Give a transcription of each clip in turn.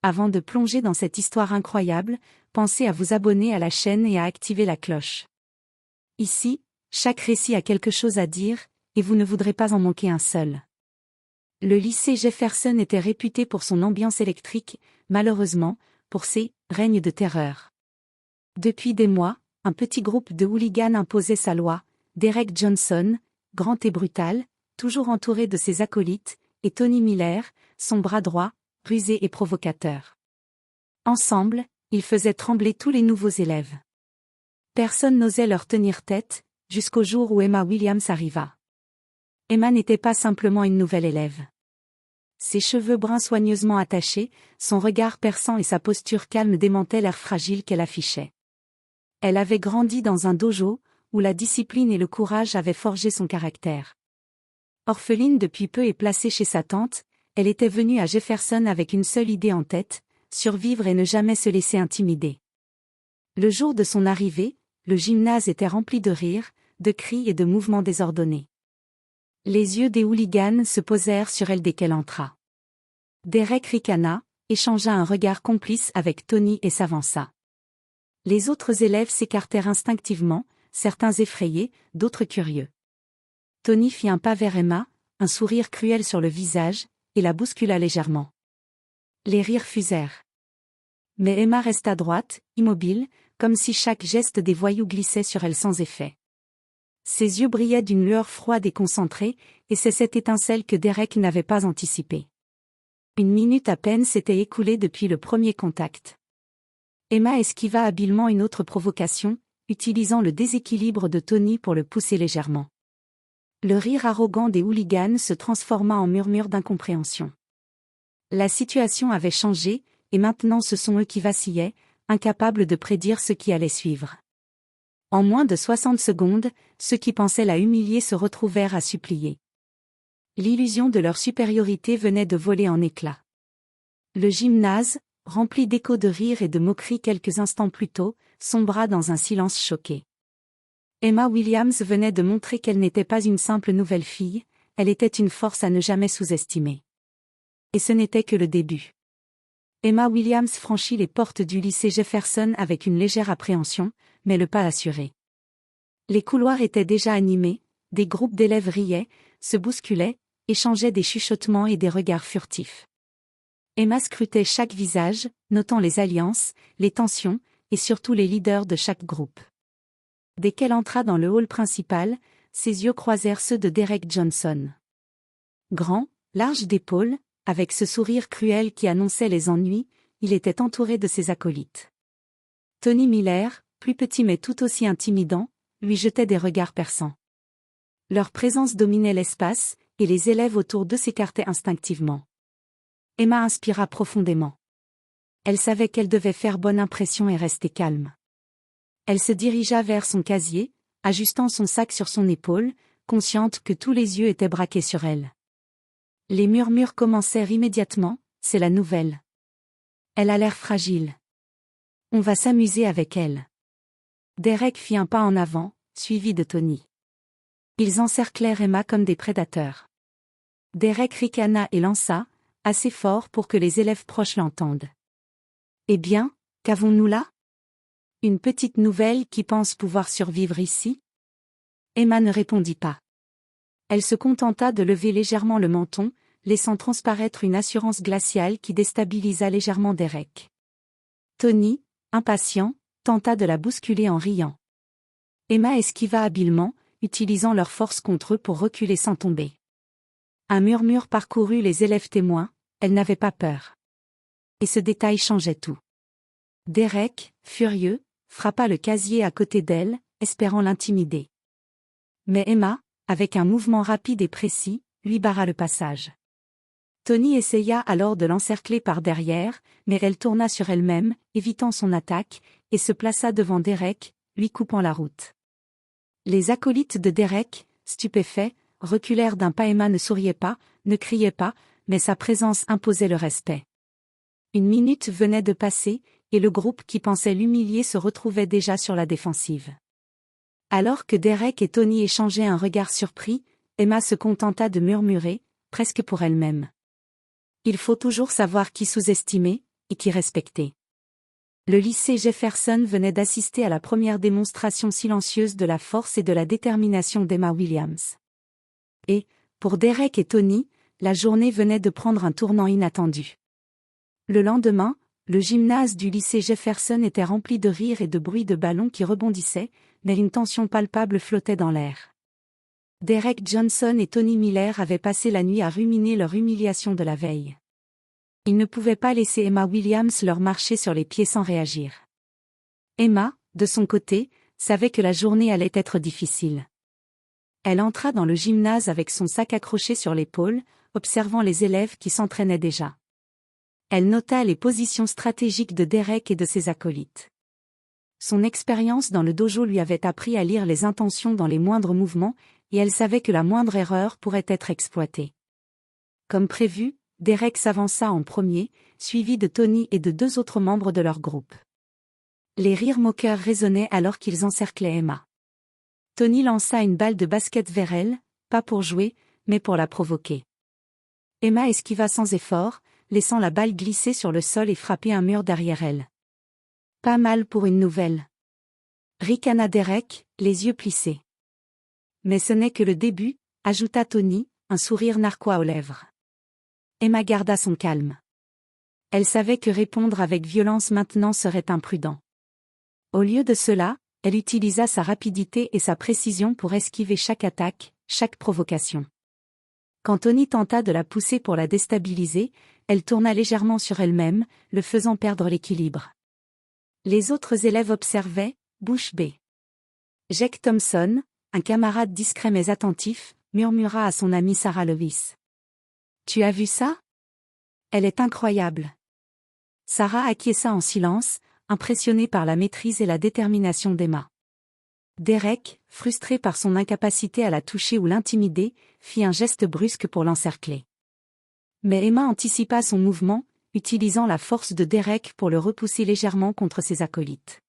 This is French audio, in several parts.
Avant de plonger dans cette histoire incroyable, pensez à vous abonner à la chaîne et à activer la cloche. Ici, chaque récit a quelque chose à dire, et vous ne voudrez pas en manquer un seul. Le lycée Jefferson était réputé pour son ambiance électrique, malheureusement, pour ses « règnes de terreur ». Depuis des mois, un petit groupe de hooligans imposait sa loi, Derek Johnson, grand et brutal, toujours entouré de ses acolytes, et Tony Miller, son bras droit, rusé et provocateur. Ensemble, ils faisaient trembler tous les nouveaux élèves. Personne n'osait leur tenir tête, jusqu'au jour où Emma Williams arriva. Emma n'était pas simplement une nouvelle élève. Ses cheveux bruns soigneusement attachés, son regard perçant et sa posture calme démentaient l'air fragile qu'elle affichait. Elle avait grandi dans un dojo, où la discipline et le courage avaient forgé son caractère. Orpheline depuis peu et placée chez sa tante, elle était venue à Jefferson avec une seule idée en tête, survivre et ne jamais se laisser intimider. Le jour de son arrivée, le gymnase était rempli de rires, de cris et de mouvements désordonnés. Les yeux des hooligans se posèrent sur elle dès qu'elle entra. Derek ricana, échangea un regard complice avec Tony et s'avança. Les autres élèves s'écartèrent instinctivement, certains effrayés, d'autres curieux. Tony fit un pas vers Emma, un sourire cruel sur le visage, et la bouscula légèrement. Les rires fusèrent. Mais Emma resta droite, immobile, comme si chaque geste des voyous glissait sur elle sans effet. Ses yeux brillaient d'une lueur froide et concentrée, et c'est cette étincelle que Derek n'avait pas anticipée. Une minute à peine s'était écoulée depuis le premier contact. Emma esquiva habilement une autre provocation, utilisant le déséquilibre de Tony pour le pousser légèrement. Le rire arrogant des hooligans se transforma en murmure d'incompréhension. La situation avait changé, et maintenant ce sont eux qui vacillaient, incapables de prédire ce qui allait suivre. En moins de 60 secondes, ceux qui pensaient la humilier se retrouvèrent à supplier. L'illusion de leur supériorité venait de voler en éclats. Le gymnase, rempli d'échos de rires et de moqueries quelques instants plus tôt, sombra dans un silence choqué. Emma Williams venait de montrer qu'elle n'était pas une simple nouvelle fille, elle était une force à ne jamais sous-estimer. Et ce n'était que le début. Emma Williams franchit les portes du lycée Jefferson avec une légère appréhension, mais le pas assuré. Les couloirs étaient déjà animés, des groupes d'élèves riaient, se bousculaient, échangeaient des chuchotements et des regards furtifs. Emma scrutait chaque visage, notant les alliances, les tensions, et surtout les leaders de chaque groupe. Dès qu'elle entra dans le hall principal, ses yeux croisèrent ceux de Derek Johnson. Grand, large d'épaules, avec ce sourire cruel qui annonçait les ennuis, il était entouré de ses acolytes. Tony Miller, plus petit mais tout aussi intimidant, lui jetait des regards perçants. Leur présence dominait l'espace, et les élèves autour d'eux s'écartaient instinctivement. Emma inspira profondément. Elle savait qu'elle devait faire bonne impression et rester calme. Elle se dirigea vers son casier, ajustant son sac sur son épaule, consciente que tous les yeux étaient braqués sur elle. Les murmures commencèrent immédiatement, c'est la nouvelle. Elle a l'air fragile. On va s'amuser avec elle. Derek fit un pas en avant, suivi de Tony. Ils encerclèrent Emma comme des prédateurs. Derek ricana et lança, assez fort pour que les élèves proches l'entendent. Eh bien, qu'avons-nous là? Une petite nouvelle qui pense pouvoir survivre ici? Emma ne répondit pas. Elle se contenta de lever légèrement le menton, laissant transparaître une assurance glaciale qui déstabilisa légèrement Derek. Tony, impatient, tenta de la bousculer en riant. Emma esquiva habilement, utilisant leur force contre eux pour reculer sans tomber. Un murmure parcourut les élèves témoins, elle n'avait pas peur. Et ce détail changeait tout. Derek, furieux, frappa le casier à côté d'elle, espérant l'intimider. Mais Emma, avec un mouvement rapide et précis, lui barra le passage. Tony essaya alors de l'encercler par derrière, mais elle tourna sur elle-même, évitant son attaque, et se plaça devant Derek, lui coupant la route. Les acolytes de Derek, stupéfaits, reculèrent d'un pas. Emma ne souriait pas, ne criait pas, mais sa présence imposait le respect. Une minute venait de passer, et le groupe qui pensait l'humilier se retrouvait déjà sur la défensive. Alors que Derek et Tony échangeaient un regard surpris, Emma se contenta de murmurer, presque pour elle-même. Il faut toujours savoir qui sous-estimer, et qui respectait. Le lycée Jefferson venait d'assister à la première démonstration silencieuse de la force et de la détermination d'Emma Williams. Et, pour Derek et Tony, la journée venait de prendre un tournant inattendu. Le lendemain, le gymnase du lycée Jefferson était rempli de rires et de bruits de ballons qui rebondissaient, mais une tension palpable flottait dans l'air. Derek Johnson et Tony Miller avaient passé la nuit à ruminer leur humiliation de la veille. Ils ne pouvaient pas laisser Emma Williams leur marcher sur les pieds sans réagir. Emma, de son côté, savait que la journée allait être difficile. Elle entra dans le gymnase avec son sac accroché sur l'épaule, observant les élèves qui s'entraînaient déjà. Elle nota les positions stratégiques de Derek et de ses acolytes. Son expérience dans le dojo lui avait appris à lire les intentions dans les moindres mouvements, et elle savait que la moindre erreur pourrait être exploitée. Comme prévu, Derek s'avança en premier, suivi de Tony et de 2 autres membres de leur groupe. Les rires moqueurs résonnaient alors qu'ils encerclaient Emma. Tony lança une balle de basket vers elle, pas pour jouer, mais pour la provoquer. Emma esquiva sans effort, laissant la balle glisser sur le sol et frapper un mur derrière elle. Pas mal pour une nouvelle. Ricana Derek, les yeux plissés. Mais ce n'est que le début, ajouta Tony, un sourire narquois aux lèvres. Emma garda son calme. Elle savait que répondre avec violence maintenant serait imprudent. Au lieu de cela, elle utilisa sa rapidité et sa précision pour esquiver chaque attaque, chaque provocation. Quand Tony tenta de la pousser pour la déstabiliser, elle tourna légèrement sur elle-même, le faisant perdre l'équilibre. Les autres élèves observaient, bouche bée. Jake Thompson, un camarade discret mais attentif, murmura à son amie Sarah Lewis. « Tu as vu ça? Elle est incroyable. » Sarah acquiesça en silence, impressionnée par la maîtrise et la détermination d'Emma. Derek, frustré par son incapacité à la toucher ou l'intimider, fit un geste brusque pour l'encercler. Mais Emma anticipa son mouvement, utilisant la force de Derek pour le repousser légèrement contre ses acolytes.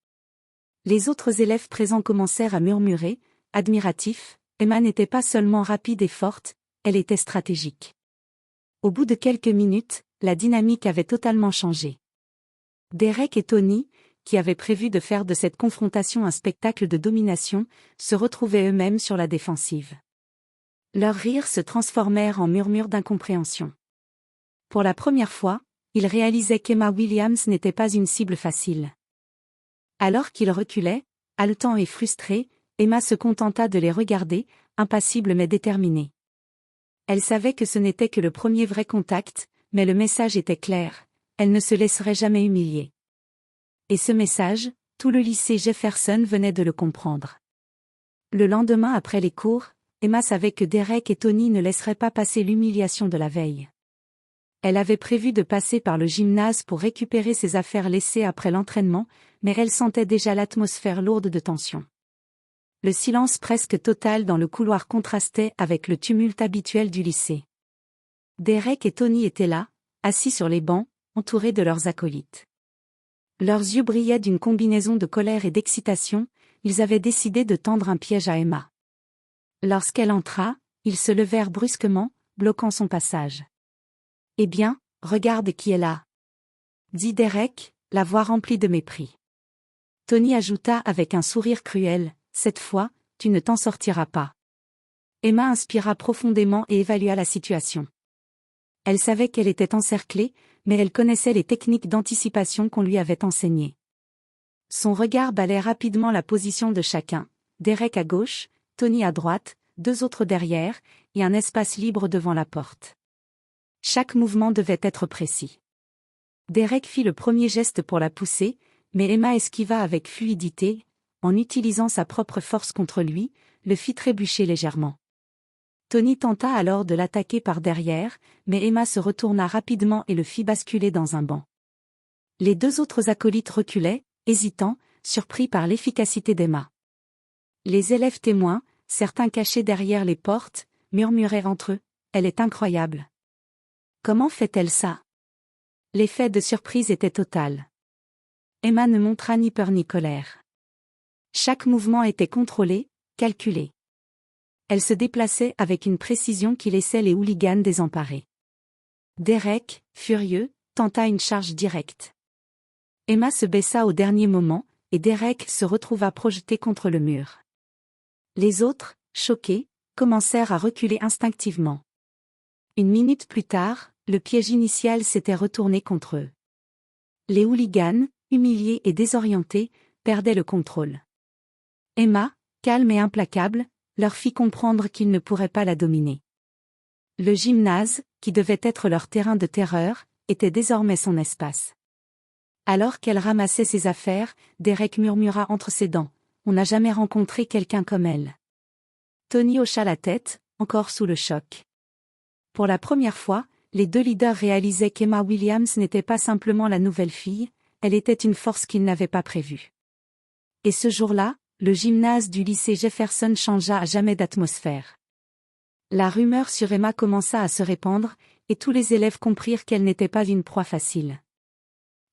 Les autres élèves présents commencèrent à murmurer, admiratifs, Emma n'était pas seulement rapide et forte, elle était stratégique. Au bout de quelques minutes, la dynamique avait totalement changé. Derek et Tony, qui avaient prévu de faire de cette confrontation un spectacle de domination, se retrouvaient eux-mêmes sur la défensive. Leurs rires se transformèrent en murmures d'incompréhension. Pour la première fois, ils réalisaient qu'Emma Williams n'était pas une cible facile. Alors qu'ils reculaient, haletants et frustrés, Emma se contenta de les regarder, impassible mais déterminée. Elle savait que ce n'était que le premier vrai contact, mais le message était clair, elle ne se laisserait jamais humilier. Et ce message, tout le lycée Jefferson venait de le comprendre. Le lendemain après les cours, Emma savait que Derek et Tony ne laisseraient pas passer l'humiliation de la veille. Elle avait prévu de passer par le gymnase pour récupérer ses affaires laissées après l'entraînement, mais elle sentait déjà l'atmosphère lourde de tension. Le silence presque total dans le couloir contrastait avec le tumulte habituel du lycée. Derek et Tony étaient là, assis sur les bancs, entourés de leurs acolytes. Leurs yeux brillaient d'une combinaison de colère et d'excitation, ils avaient décidé de tendre un piège à Emma. Lorsqu'elle entra, ils se levèrent brusquement, bloquant son passage. « Eh bien, regarde qui est là !» dit Derek, la voix remplie de mépris. Tony ajouta avec un sourire cruel, « Cette fois, tu ne t'en sortiras pas. » Emma inspira profondément et évalua la situation. Elle savait qu'elle était encerclée, mais elle connaissait les techniques d'anticipation qu'on lui avait enseignées. Son regard balait rapidement la position de chacun, Derek à gauche, Tony à droite, 2 autres derrière, et un espace libre devant la porte. Chaque mouvement devait être précis. Derek fit le premier geste pour la pousser, mais Emma esquiva avec fluidité, en utilisant sa propre force contre lui, le fit trébucher légèrement. Tony tenta alors de l'attaquer par derrière, mais Emma se retourna rapidement et le fit basculer dans un banc. Les 2 autres acolytes reculaient, hésitants, surpris par l'efficacité d'Emma. Les élèves témoins, certains cachés derrière les portes, murmuraient entre eux, « Elle est incroyable. Comment fait-elle ça ?» L'effet de surprise était total. Emma ne montra ni peur ni colère. Chaque mouvement était contrôlé, calculé. Elle se déplaçait avec une précision qui laissait les hooligans désemparés. Derek, furieux, tenta une charge directe. Emma se baissa au dernier moment, et Derek se retrouva projeté contre le mur. Les autres, choqués, commencèrent à reculer instinctivement. Une minute plus tard, le piège initial s'était retourné contre eux. Les hooligans, humiliés et désorientés, perdaient le contrôle. Emma, calme et implacable, leur fit comprendre qu'ils ne pourraient pas la dominer. Le gymnase, qui devait être leur terrain de terreur, était désormais son espace. Alors qu'elle ramassait ses affaires, Derek murmura entre ses dents, « On n'a jamais rencontré quelqu'un comme elle. » Tony hocha la tête, encore sous le choc. Pour la première fois, les deux leaders réalisaient qu'Emma Williams n'était pas simplement la nouvelle fille, elle était une force qu'ils n'avaient pas prévue. Et ce jour-là, le gymnase du lycée Jefferson changea à jamais d'atmosphère. La rumeur sur Emma commença à se répandre, et tous les élèves comprirent qu'elle n'était pas une proie facile.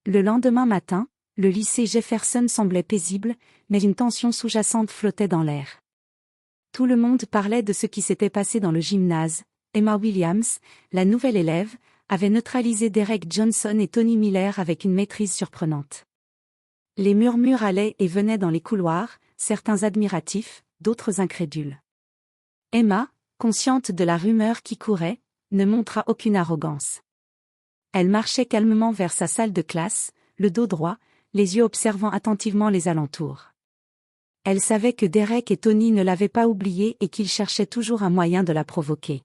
Le lendemain matin, le lycée Jefferson semblait paisible, mais une tension sous-jacente flottait dans l'air. Tout le monde parlait de ce qui s'était passé dans le gymnase. Emma Williams, la nouvelle élève, avait neutralisé Derek Johnson et Tony Miller avec une maîtrise surprenante. Les murmures allaient et venaient dans les couloirs, certains admiratifs, d'autres incrédules. Emma, consciente de la rumeur qui courait, ne montra aucune arrogance. Elle marchait calmement vers sa salle de classe, le dos droit, les yeux observant attentivement les alentours. Elle savait que Derek et Tony ne l'avaient pas oubliée et qu'ils cherchaient toujours un moyen de la provoquer.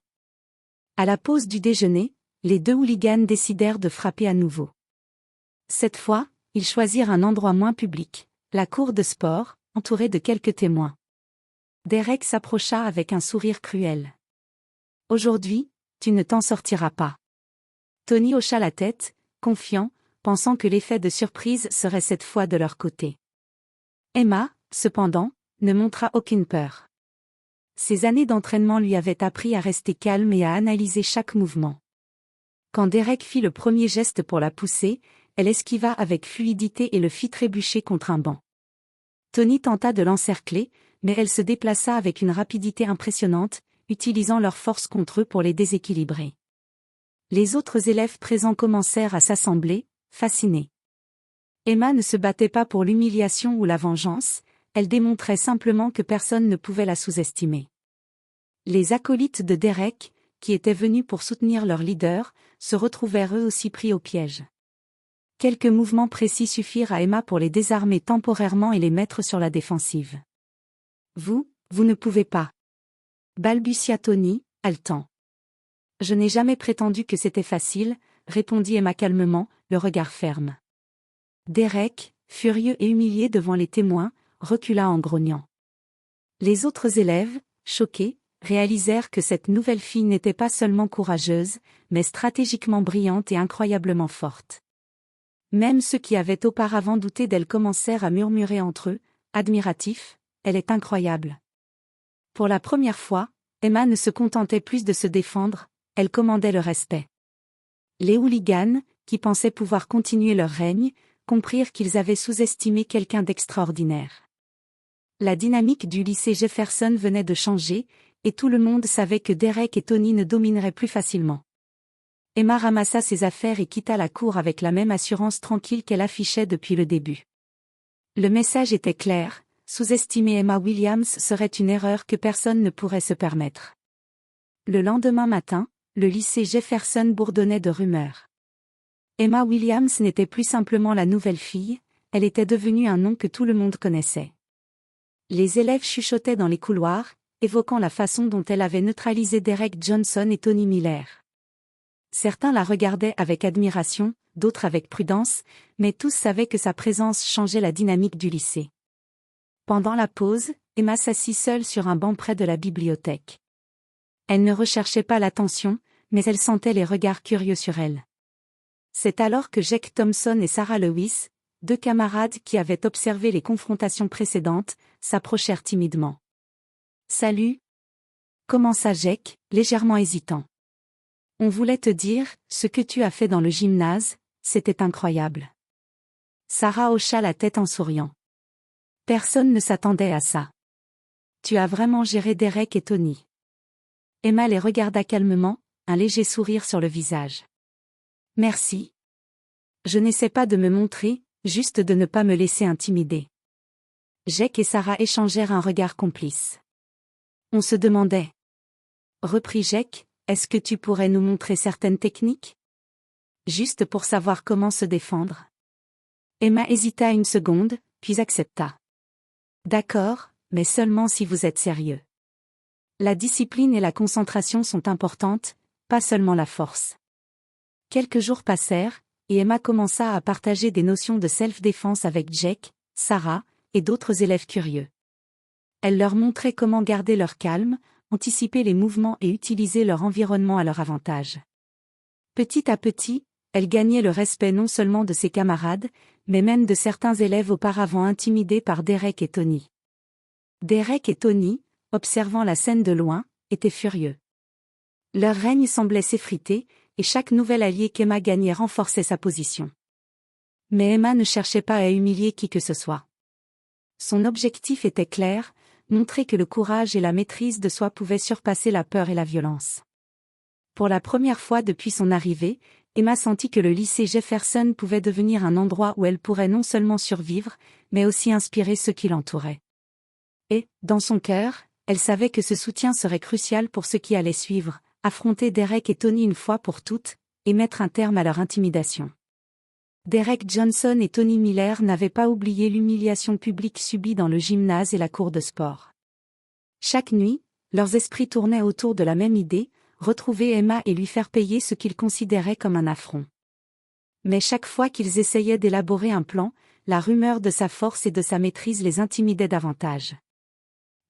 À la pause du déjeuner, les deux hooligans décidèrent de frapper à nouveau. Cette fois, ils choisirent un endroit moins public, la cour de sport, entourée de quelques témoins. Derek s'approcha avec un sourire cruel. « Aujourd'hui, tu ne t'en sortiras pas. » Tony hocha la tête, confiant, pensant que l'effet de surprise serait cette fois de leur côté. Emma, cependant, ne montra aucune peur. Ses années d'entraînement lui avaient appris à rester calme et à analyser chaque mouvement. Quand Derek fit le premier geste pour la pousser, elle esquiva avec fluidité et le fit trébucher contre un banc. Tony tenta de l'encercler, mais elle se déplaça avec une rapidité impressionnante, utilisant leur force contre eux pour les déséquilibrer. Les autres élèves présents commencèrent à s'assembler, fascinés. Emma ne se battait pas pour l'humiliation ou la vengeance, elle démontrait simplement que personne ne pouvait la sous-estimer. Les acolytes de Derek, qui étaient venus pour soutenir leur leader, se retrouvèrent eux aussi pris au piège. Quelques mouvements précis suffirent à Emma pour les désarmer temporairement et les mettre sur la défensive. « Vous ne pouvez pas. » balbutia Tony, haletant. « Je n'ai jamais prétendu que c'était facile, » répondit Emma calmement, le regard ferme. Derek, furieux et humilié devant les témoins, recula en grognant. Les autres élèves, choqués, réalisèrent que cette nouvelle fille n'était pas seulement courageuse, mais stratégiquement brillante et incroyablement forte. Même ceux qui avaient auparavant douté d'elle commencèrent à murmurer entre eux, admiratifs, « Elle est incroyable. » Pour la première fois, Emma ne se contentait plus de se défendre, elle commandait le respect. Les hooligans, qui pensaient pouvoir continuer leur règne, comprirent qu'ils avaient sous-estimé quelqu'un d'extraordinaire. La dynamique du lycée Jefferson venait de changer, et tout le monde savait que Derek et Tony ne domineraient plus facilement. Emma ramassa ses affaires et quitta la cour avec la même assurance tranquille qu'elle affichait depuis le début. Le message était clair, sous-estimer Emma Williams serait une erreur que personne ne pourrait se permettre. Le lendemain matin, le lycée Jefferson bourdonnait de rumeurs. Emma Williams n'était plus simplement la nouvelle fille, elle était devenue un nom que tout le monde connaissait. Les élèves chuchotaient dans les couloirs, évoquant la façon dont elle avait neutralisé Derek Johnson et Tony Miller. Certains la regardaient avec admiration, d'autres avec prudence, mais tous savaient que sa présence changeait la dynamique du lycée. Pendant la pause, Emma s'assit seule sur un banc près de la bibliothèque. Elle ne recherchait pas l'attention, mais elle sentait les regards curieux sur elle. C'est alors que Jake Thompson et Sarah Lewis, deux camarades qui avaient observé les confrontations précédentes, s'approchèrent timidement. « Salut !» commença Jake, légèrement hésitant. « On voulait te dire, ce que tu as fait dans le gymnase, c'était incroyable. » Sarah hocha la tête en souriant. Personne ne s'attendait à ça. Tu as vraiment géré Derek et Tony. Emma les regarda calmement, un léger sourire sur le visage. Merci. Je n'essaie pas de me montrer, juste de ne pas me laisser intimider. Jake et Sarah échangèrent un regard complice. On se demandait. Reprit Jake, est-ce que tu pourrais nous montrer certaines techniques? Juste pour savoir comment se défendre. Emma hésita une seconde, puis accepta. D'accord, mais seulement si vous êtes sérieux. La discipline et la concentration sont importantes, pas seulement la force. Quelques jours passèrent, et Emma commença à partager des notions de self-défense avec Jake, Sarah, et d'autres élèves curieux. Elle leur montrait comment garder leur calme, anticiper les mouvements et utiliser leur environnement à leur avantage. Petit à petit, elle gagnait le respect non seulement de ses camarades, mais même de certains élèves auparavant intimidés par Derek et Tony. Derek et Tony, observant la scène de loin, étaient furieux. Leur règne semblait s'effriter, et chaque nouvel allié qu'Emma gagnait renforçait sa position. Mais Emma ne cherchait pas à humilier qui que ce soit. Son objectif était clair, montrer que le courage et la maîtrise de soi pouvaient surpasser la peur et la violence. Pour la première fois depuis son arrivée, Emma sentit que le lycée Jefferson pouvait devenir un endroit où elle pourrait non seulement survivre, mais aussi inspirer ceux qui l'entouraient. Et, dans son cœur, elle savait que ce soutien serait crucial pour ceux qui allaient suivre, affronter Derek et Tony une fois pour toutes, et mettre un terme à leur intimidation. Derek Johnson et Tony Miller n'avaient pas oublié l'humiliation publique subie dans le gymnase et la cour de sport. Chaque nuit, leurs esprits tournaient autour de la même idée, retrouver Emma et lui faire payer ce qu'ils considéraient comme un affront. Mais chaque fois qu'ils essayaient d'élaborer un plan, la rumeur de sa force et de sa maîtrise les intimidait davantage.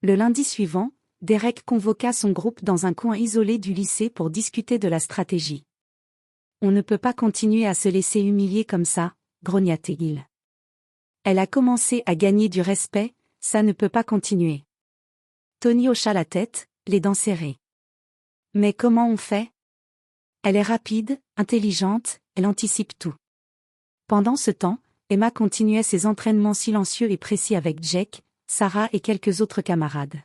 Le lundi suivant, Derek convoqua son groupe dans un coin isolé du lycée pour discuter de la stratégie. On ne peut pas continuer à se laisser humilier comme ça, grogna-t-il. Elle a commencé à gagner du respect, ça ne peut pas continuer. Tony hocha la tête, les dents serrées. Mais comment on fait? Elle est rapide, intelligente, elle anticipe tout. Pendant ce temps, Emma continuait ses entraînements silencieux et précis avec Jake, Sarah et quelques autres camarades.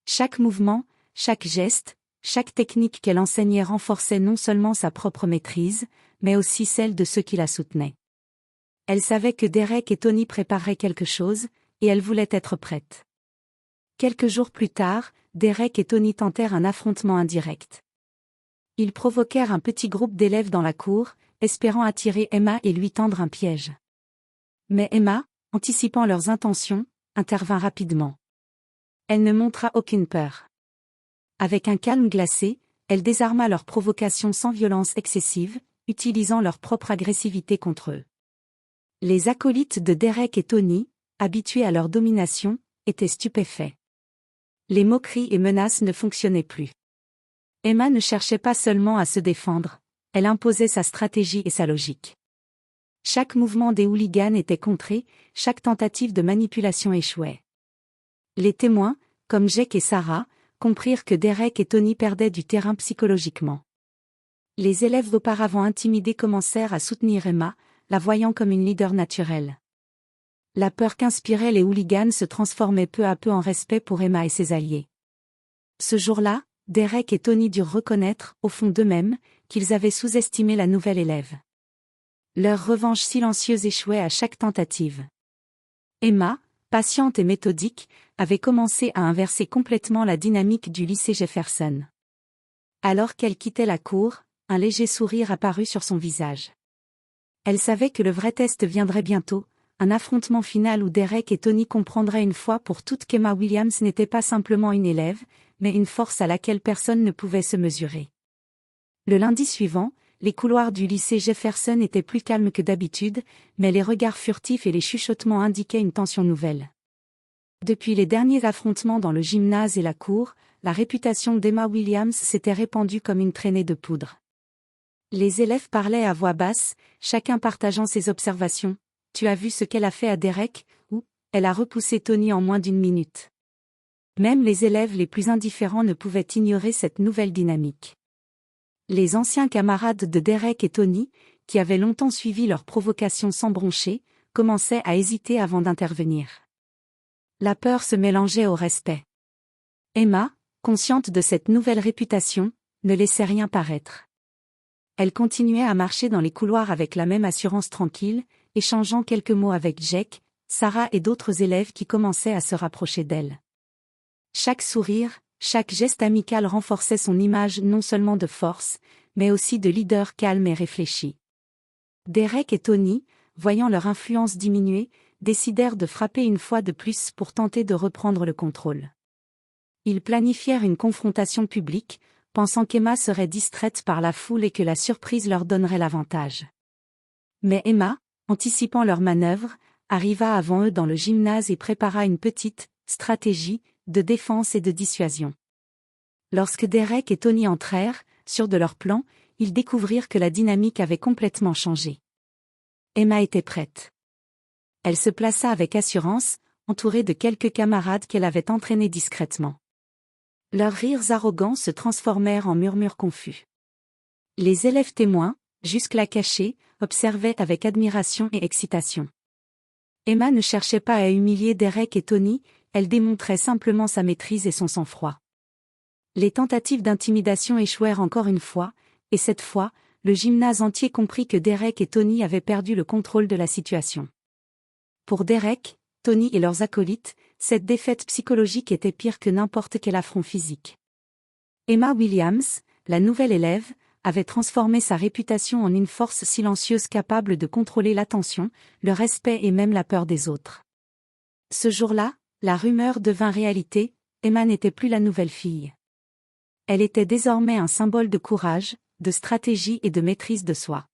Chaque mouvement, chaque geste, chaque technique qu'elle enseignait renforçait non seulement sa propre maîtrise, mais aussi celle de ceux qui la soutenaient. Elle savait que Derek et Tony préparaient quelque chose, et elle voulait être prête. Quelques jours plus tard, Derek et Tony tentèrent un affrontement indirect. Ils provoquèrent un petit groupe d'élèves dans la cour, espérant attirer Emma et lui tendre un piège. Mais Emma, anticipant leurs intentions, intervint rapidement. Elle ne montra aucune peur. Avec un calme glacé, elle désarma leur provocation sans violence excessive, utilisant leur propre agressivité contre eux. Les acolytes de Derek et Tony, habitués à leur domination, étaient stupéfaits. Les moqueries et menaces ne fonctionnaient plus. Emma ne cherchait pas seulement à se défendre, elle imposait sa stratégie et sa logique. Chaque mouvement des hooligans était contré, chaque tentative de manipulation échouait. Les témoins, comme Jake et Sarah, comprirent que Derek et Tony perdaient du terrain psychologiquement. Les élèves auparavant intimidés commencèrent à soutenir Emma, la voyant comme une leader naturelle. La peur qu'inspiraient les hooligans se transformait peu à peu en respect pour Emma et ses alliés. Ce jour-là, Derek et Tony durent reconnaître, au fond d'eux-mêmes, qu'ils avaient sous-estimé la nouvelle élève. Leur revanche silencieuse échouait à chaque tentative. Emma, patiente et méthodique, avait commencé à inverser complètement la dynamique du lycée Jefferson. Alors qu'elle quittait la cour, un léger sourire apparut sur son visage. Elle savait que le vrai test viendrait bientôt, un affrontement final où Derek et Tony comprendraient une fois pour toutes qu'Emma Williams n'était pas simplement une élève, mais une force à laquelle personne ne pouvait se mesurer. Le lundi suivant, les couloirs du lycée Jefferson étaient plus calmes que d'habitude, mais les regards furtifs et les chuchotements indiquaient une tension nouvelle. Depuis les derniers affrontements dans le gymnase et la cour, la réputation d'Emma Williams s'était répandue comme une traînée de poudre. Les élèves parlaient à voix basse, chacun partageant ses observations. « Tu as vu ce qu'elle a fait à Derek ?» ou « Elle a repoussé Tony en moins d'1 minute. » Même les élèves les plus indifférents ne pouvaient ignorer cette nouvelle dynamique. Les anciens camarades de Derek et Tony, qui avaient longtemps suivi leur provocation sans broncher, commençaient à hésiter avant d'intervenir. La peur se mélangeait au respect. Emma, consciente de cette nouvelle réputation, ne laissait rien paraître. Elle continuait à marcher dans les couloirs avec la même assurance tranquille, échangeant quelques mots avec Jake, Sarah et d'autres élèves qui commençaient à se rapprocher d'elle. Chaque sourire, chaque geste amical renforçait son image non seulement de force, mais aussi de leader calme et réfléchi. Derek et Tony, voyant leur influence diminuer, décidèrent de frapper une fois de plus pour tenter de reprendre le contrôle. Ils planifièrent une confrontation publique, pensant qu'Emma serait distraite par la foule et que la surprise leur donnerait l'avantage. Mais Emma, anticipant leur manœuvre, arriva avant eux dans le gymnase et prépara une petite stratégie de défense et de dissuasion. Lorsque Derek et Tony entrèrent, sûrs de leur plan, ils découvrirent que la dynamique avait complètement changé. Emma était prête. Elle se plaça avec assurance, entourée de quelques camarades qu'elle avait entraînés discrètement. Leurs rires arrogants se transformèrent en murmures confus. Les élèves témoins, jusque-là cachés, observaient avec admiration et excitation. Emma ne cherchait pas à humilier Derek et Tony, elle démontrait simplement sa maîtrise et son sang-froid. Les tentatives d'intimidation échouèrent encore une fois, et cette fois, le gymnase entier comprit que Derek et Tony avaient perdu le contrôle de la situation. Pour Derek, Tony et leurs acolytes, cette défaite psychologique était pire que n'importe quel affront physique. Emma Williams, la nouvelle élève, avait transformé sa réputation en une force silencieuse capable de contrôler l'attention, le respect et même la peur des autres. Ce jour-là, la rumeur devint réalité, Emma n'était plus la nouvelle fille. Elle était désormais un symbole de courage, de stratégie et de maîtrise de soi.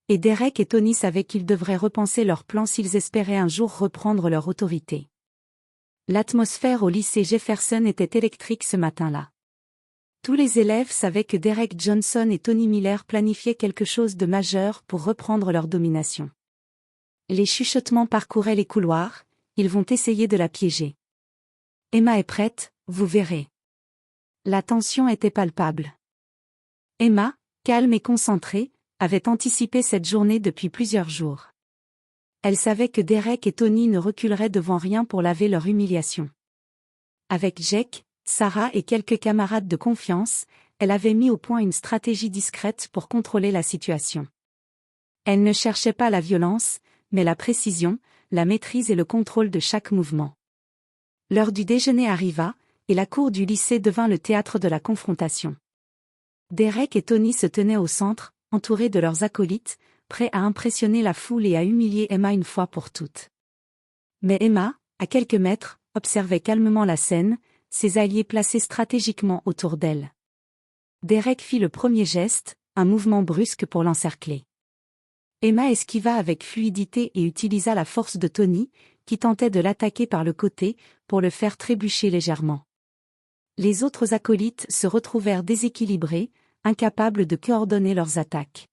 Et Derek et Tony savaient qu'ils devraient repenser leur plan s'ils espéraient un jour reprendre leur autorité. L'atmosphère au lycée Jefferson était électrique ce matin-là. Tous les élèves savaient que Derek Johnson et Tony Miller planifiaient quelque chose de majeur pour reprendre leur domination. Les chuchotements parcouraient les couloirs, ils vont essayer de la piéger. Emma est prête, vous verrez. La tension était palpable. Emma, calme et concentrée, avait anticipé cette journée depuis plusieurs jours. Elle savait que Derek et Tony ne reculeraient devant rien pour laver leur humiliation. Avec Jake, Sarah et quelques camarades de confiance, elle avait mis au point une stratégie discrète pour contrôler la situation. Elle ne cherchait pas la violence, mais la précision, la maîtrise et le contrôle de chaque mouvement. L'heure du déjeuner arriva, et la cour du lycée devint le théâtre de la confrontation. Derek et Tony se tenaient au centre, entourés de leurs acolytes, prêts à impressionner la foule et à humilier Emma une fois pour toutes. Mais Emma, à quelques mètres, observait calmement la scène, ses alliés placés stratégiquement autour d'elle. Derek fit le premier geste, un mouvement brusque pour l'encercler. Emma esquiva avec fluidité et utilisa la force de Tony, qui tentait de l'attaquer par le côté, pour le faire trébucher légèrement. Les autres acolytes se retrouvèrent déséquilibrés, incapables de coordonner leurs attaques.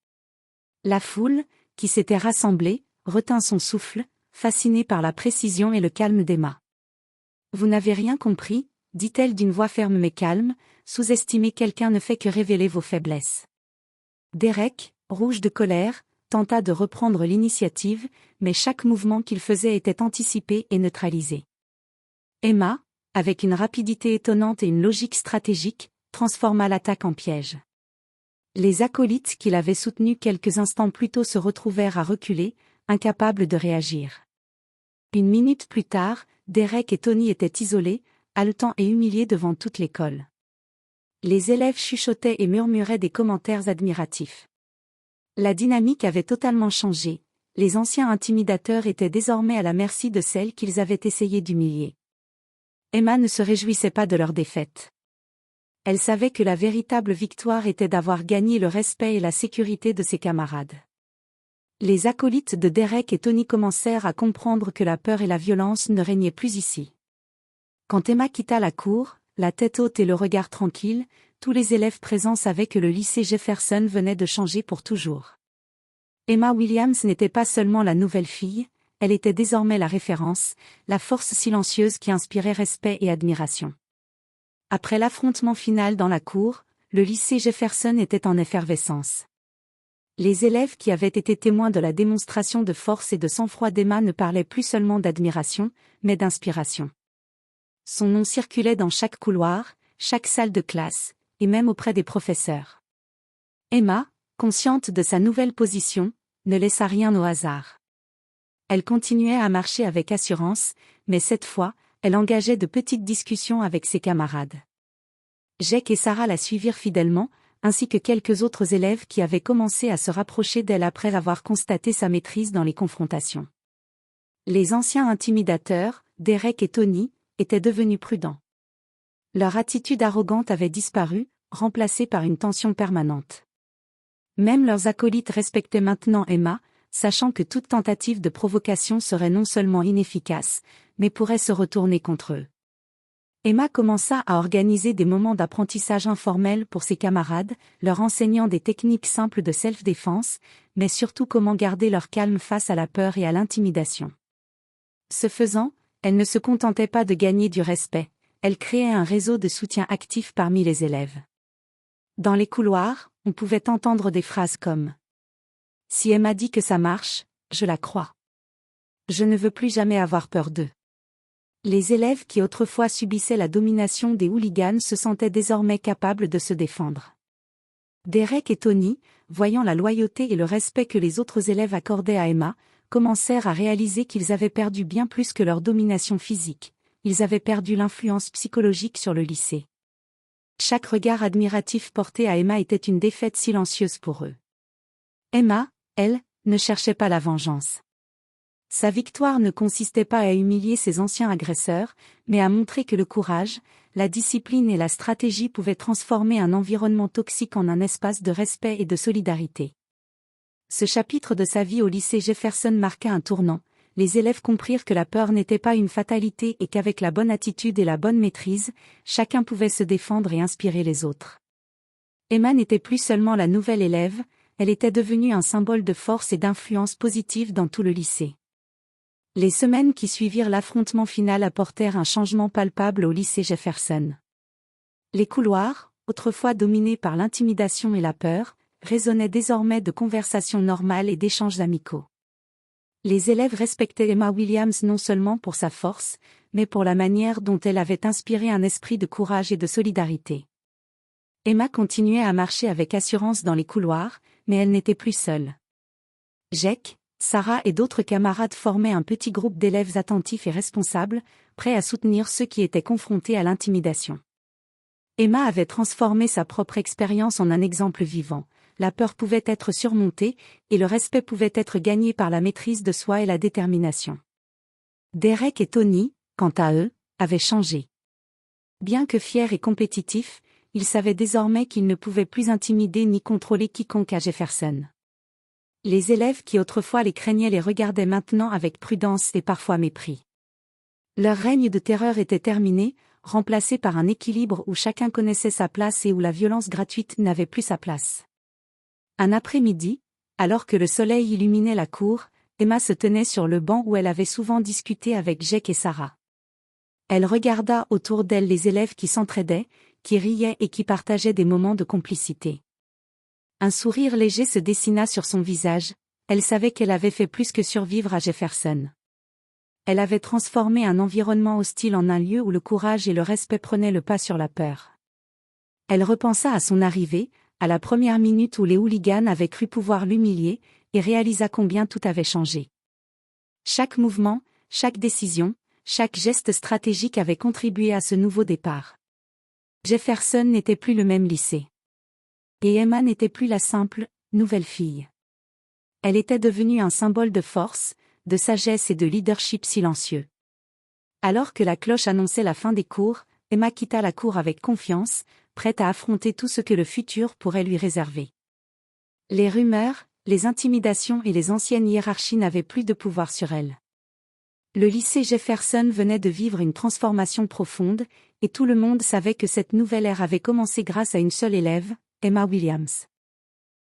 La foule, qui s'était rassemblée, retint son souffle, fascinée par la précision et le calme d'Emma. « Vous n'avez rien compris », dit-elle d'une voix ferme mais calme, « sous-estimer quelqu'un ne fait que révéler vos faiblesses. » Derek, rouge de colère, tenta de reprendre l'initiative, mais chaque mouvement qu'il faisait était anticipé et neutralisé. Emma, avec une rapidité étonnante et une logique stratégique, transforma l'attaque en piège. Les acolytes qui l'avaient soutenu quelques instants plus tôt se retrouvèrent à reculer, incapables de réagir. Une minute plus tard, Derek et Tony étaient isolés, haletants et humiliés devant toute l'école. Les élèves chuchotaient et murmuraient des commentaires admiratifs. La dynamique avait totalement changé, les anciens intimidateurs étaient désormais à la merci de celles qu'ils avaient essayé d'humilier. Emma ne se réjouissait pas de leur défaite. Elle savait que la véritable victoire était d'avoir gagné le respect et la sécurité de ses camarades. Les acolytes de Derek et Tony commencèrent à comprendre que la peur et la violence ne régnaient plus ici. Quand Emma quitta la cour, la tête haute et le regard tranquille, tous les élèves présents savaient que le lycée Jefferson venait de changer pour toujours. Emma Williams n'était pas seulement la nouvelle fille, elle était désormais la référence, la force silencieuse qui inspirait respect et admiration. Après l'affrontement final dans la cour, le lycée Jefferson était en effervescence. Les élèves qui avaient été témoins de la démonstration de force et de sang-froid d'Emma ne parlaient plus seulement d'admiration, mais d'inspiration. Son nom circulait dans chaque couloir, chaque salle de classe, et même auprès des professeurs. Emma, Consciente de sa nouvelle position, ne laissa rien au hasard. Elle continuait à marcher avec assurance, mais cette fois, elle engageait de petites discussions avec ses camarades. Jake et Sarah la suivirent fidèlement, ainsi que quelques autres élèves qui avaient commencé à se rapprocher d'elle après avoir constaté sa maîtrise dans les confrontations. Les anciens intimidateurs, Derek et Tony, étaient devenus prudents. Leur attitude arrogante avait disparu, remplacée par une tension permanente. Même leurs acolytes respectaient maintenant Emma, sachant que toute tentative de provocation serait non seulement inefficace, mais pourrait se retourner contre eux. Emma commença à organiser des moments d'apprentissage informels pour ses camarades, leur enseignant des techniques simples de self-défense, mais surtout comment garder leur calme face à la peur et à l'intimidation. Ce faisant, elle ne se contentait pas de gagner du respect, elle créait un réseau de soutien actif parmi les élèves. Dans les couloirs, on pouvait entendre des phrases comme « Si Emma dit que ça marche, je la crois. Je ne veux plus jamais avoir peur d'eux. » Les élèves qui autrefois subissaient la domination des hooligans se sentaient désormais capables de se défendre. Derek et Tony, voyant la loyauté et le respect que les autres élèves accordaient à Emma, commencèrent à réaliser qu'ils avaient perdu bien plus que leur domination physique, ils avaient perdu l'influence psychologique sur le lycée. Chaque regard admiratif porté à Emma était une défaite silencieuse pour eux. Emma, elle, ne cherchait pas la vengeance. Sa victoire ne consistait pas à humilier ses anciens agresseurs, mais à montrer que le courage, la discipline et la stratégie pouvaient transformer un environnement toxique en un espace de respect et de solidarité. Ce chapitre de sa vie au lycée Jefferson marqua un tournant. Les élèves comprirent que la peur n'était pas une fatalité et qu'avec la bonne attitude et la bonne maîtrise, chacun pouvait se défendre et inspirer les autres. Emma n'était plus seulement la nouvelle élève, elle était devenue un symbole de force et d'influence positive dans tout le lycée. Les semaines qui suivirent l'affrontement final apportèrent un changement palpable au lycée Jefferson. Les couloirs, autrefois dominés par l'intimidation et la peur, résonnaient désormais de conversations normales et d'échanges amicaux. Les élèves respectaient Emma Williams non seulement pour sa force, mais pour la manière dont elle avait inspiré un esprit de courage et de solidarité. Emma continuait à marcher avec assurance dans les couloirs, mais elle n'était plus seule. Jake, Sarah et d'autres camarades formaient un petit groupe d'élèves attentifs et responsables, prêts à soutenir ceux qui étaient confrontés à l'intimidation. Emma avait transformé sa propre expérience en un exemple vivant. La peur pouvait être surmontée, et le respect pouvait être gagné par la maîtrise de soi et la détermination. Derek et Tony, quant à eux, avaient changé. Bien que fiers et compétitifs, ils savaient désormais qu'ils ne pouvaient plus intimider ni contrôler quiconque à Jefferson. Les élèves qui autrefois les craignaient les regardaient maintenant avec prudence et parfois mépris. Leur règne de terreur était terminé, remplacé par un équilibre où chacun connaissait sa place et où la violence gratuite n'avait plus sa place. Un après-midi, alors que le soleil illuminait la cour, Emma se tenait sur le banc où elle avait souvent discuté avec Jake et Sarah. Elle regarda autour d'elle les élèves qui s'entraidaient, qui riaient et qui partageaient des moments de complicité. Un sourire léger se dessina sur son visage, elle savait qu'elle avait fait plus que survivre à Jefferson. Elle avait transformé un environnement hostile en un lieu où le courage et le respect prenaient le pas sur la peur. Elle repensa à son arrivée, à la première minute où les hooligans avaient cru pouvoir l'humilier, et réalisa combien tout avait changé. Chaque mouvement, chaque décision, chaque geste stratégique avait contribué à ce nouveau départ. Jefferson n'était plus le même lycée. Et Emma n'était plus la simple, nouvelle fille. Elle était devenue un symbole de force, de sagesse et de leadership silencieux. Alors que la cloche annonçait la fin des cours, Emma quitta la cour avec confiance, prête à affronter tout ce que le futur pourrait lui réserver. Les rumeurs, les intimidations et les anciennes hiérarchies n'avaient plus de pouvoir sur elle. Le lycée Jefferson venait de vivre une transformation profonde, et tout le monde savait que cette nouvelle ère avait commencé grâce à une seule élève, Emma Williams.